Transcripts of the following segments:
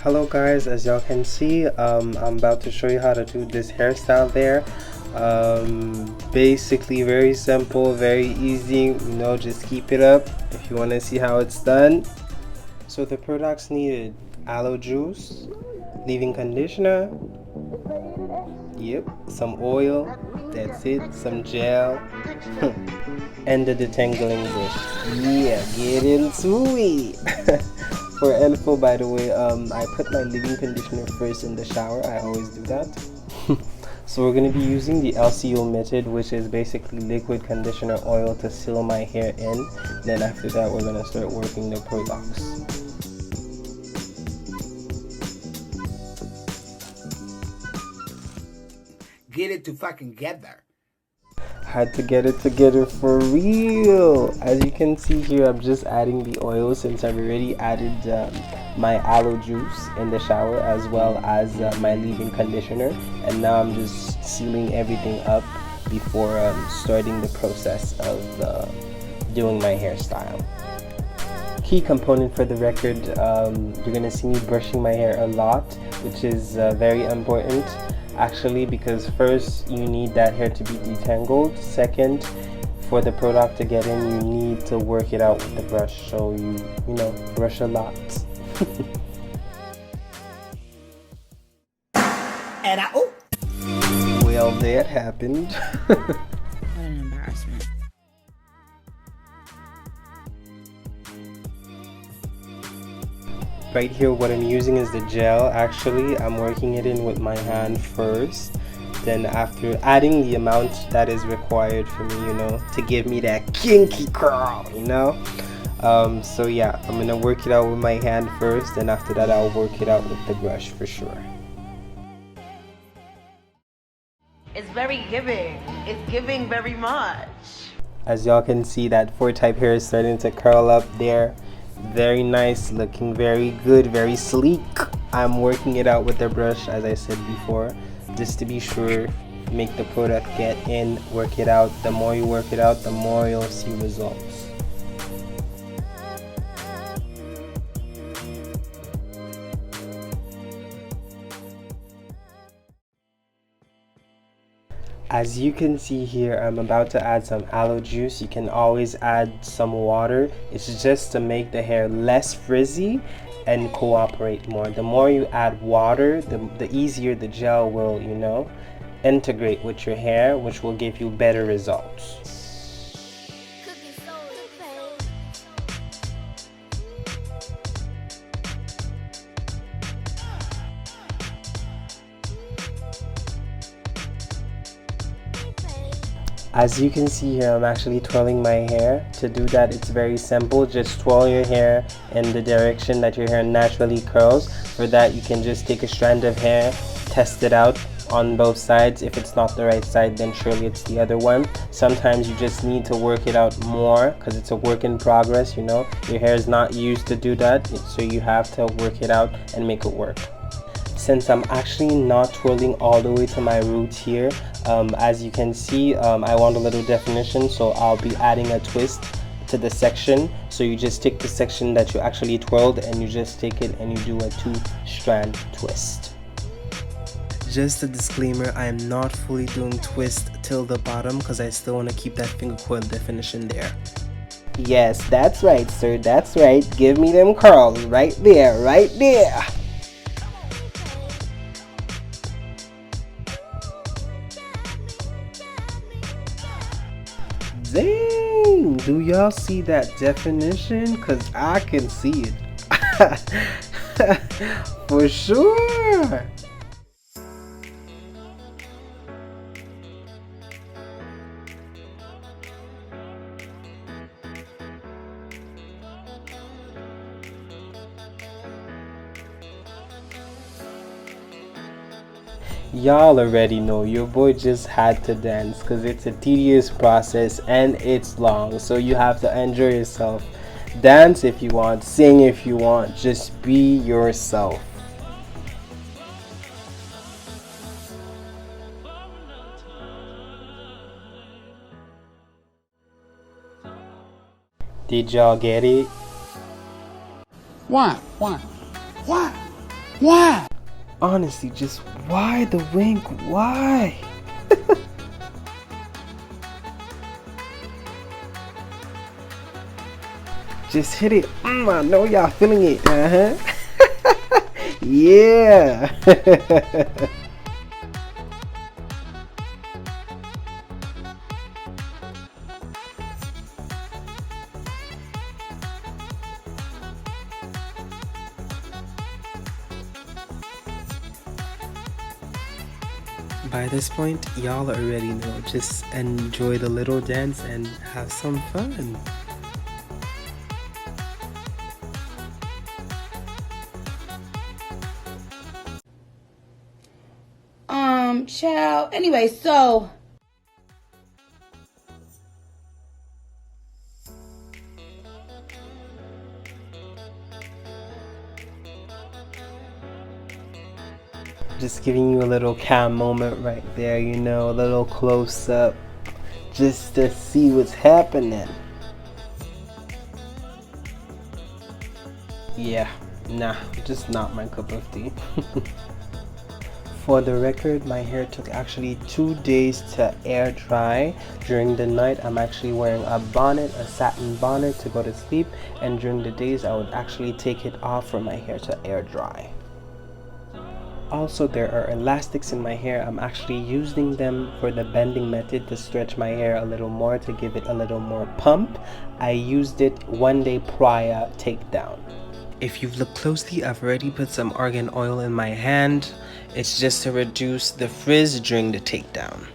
Hello guys, as y'all can see, I'm about to show you how to do this hairstyle there. Basically very simple, very easy, just keep it up if you want to see how it's done. So the products needed: aloe juice, leave-in conditioner, yep, some oil, that's it, some gel, and the detangling brush. Yeah, get into it. For info, by the way, I put my leave-in conditioner first in the shower. I always do that. So we're going to be using the LCO method, which is basically liquid conditioner oil to seal my hair in. Then after that, we're going to start working the products. Get it to fucking together. Had to get it together for real. As you can see here, I'm just adding the oil since I've already added my aloe juice in the shower, as well as my leave-in conditioner, and now I'm just sealing everything up before starting the process of doing my hairstyle. Key component for the record, you're gonna see me brushing my hair a lot, which is very important actually, because first you need that hair to be detangled. Second, for the product to get in, you need to work it out with the brush, so you know, brush a lot. And Well, that happened. What an embarrassment. Right here, what I'm using is the gel. Actually, I'm working it in with my hand first. Then after adding the amount that is required for me, to give me that kinky curl, So yeah, I'm gonna work it out with my hand first, and after that I'll work it out with the brush for sure. It's very giving. It's giving very much. As y'all can see, that 4-type hair is starting to curl up there. Very nice, looking very good, very sleek. I'm working it out with the brush, as I said before, just to be sure, make the product get in, work it out. The more you work it out, the more you'll see results. As you can see here, I'm about to add some aloe juice. You can always add some water. It's just to make the hair less frizzy and cooperate more. The more you add water, the easier the gel will, integrate with your hair, which will give you better results. As you can see here, I'm actually twirling my hair. To do that, it's very simple. Just twirl your hair in the direction that your hair naturally curls. For that, you can just take a strand of hair, test it out on both sides. If it's not the right side, then surely it's the other one. Sometimes you just need to work it out more because it's a work in progress, Your hair is not used to do that, so you have to work it out and make it work. Since I'm actually not twirling all the way to my roots here, as you can see, I want a little definition, so I'll be adding a twist to the section. So you just take the section that you actually twirled and you just take it and you do a 2-strand twist. Just a disclaimer, I am not fully doing twist till the bottom because I still want to keep that finger coil definition there. Yes, that's right, sir, that's right. Give me them curls right there, right there. Dang, do y'all see that definition? Cause I can see it. For sure. Y'all already know your boy just had to dance because it's a tedious process and it's long, so you have to enjoy yourself. Dance if you want, sing if you want, just be yourself. Did y'all get it? Why? Why? Why? Why? Honestly, just why the wink? Why? Just hit it. I know y'all feeling it. Yeah. By this point, y'all already know. Just enjoy the little dance and have some fun. Child. Anyway, so Just giving you a little cam moment right there, you know, a little close up, just to see what's happening. Yeah, nah, just not my cup of tea. For the record, my hair took actually 2 days to air dry. During the night, I'm actually wearing a bonnet, a satin bonnet to go to sleep, and during the days, I would actually take it off for my hair to air dry. Also, there are elastics in my hair. I'm actually using them for the bending method to stretch my hair a little more, to give it a little more pump. I used it 1 day prior takedown. If you've looked closely, I've already put some argan oil in my hand. It's just to reduce the frizz during the takedown.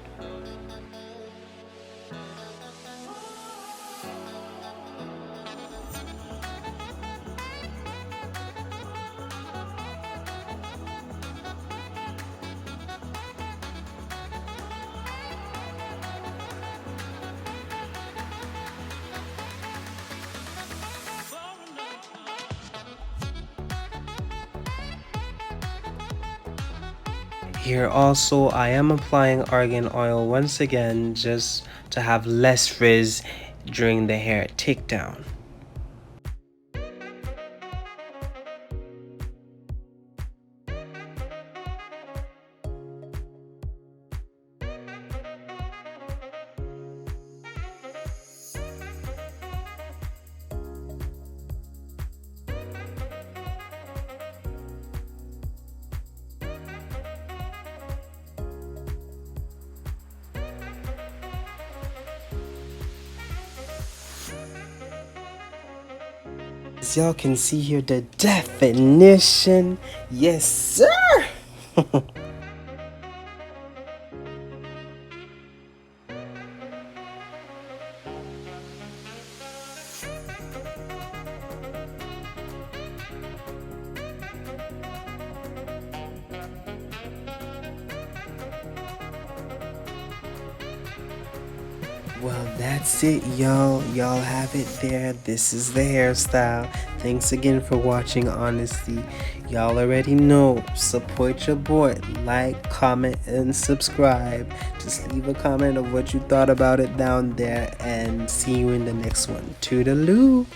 Here also, I am applying argan oil once again, just to have less frizz during the hair takedown. As y'all can see here, the definition. Yes, sir. Well, that's it, y'all. Y'all have it there. This is the hairstyle. Thanks again for watching, honestly. Y'all already know. Support your boy. Like, comment, and subscribe. Just leave a comment of what you thought about it down there. And see you in the next one. Toodaloo.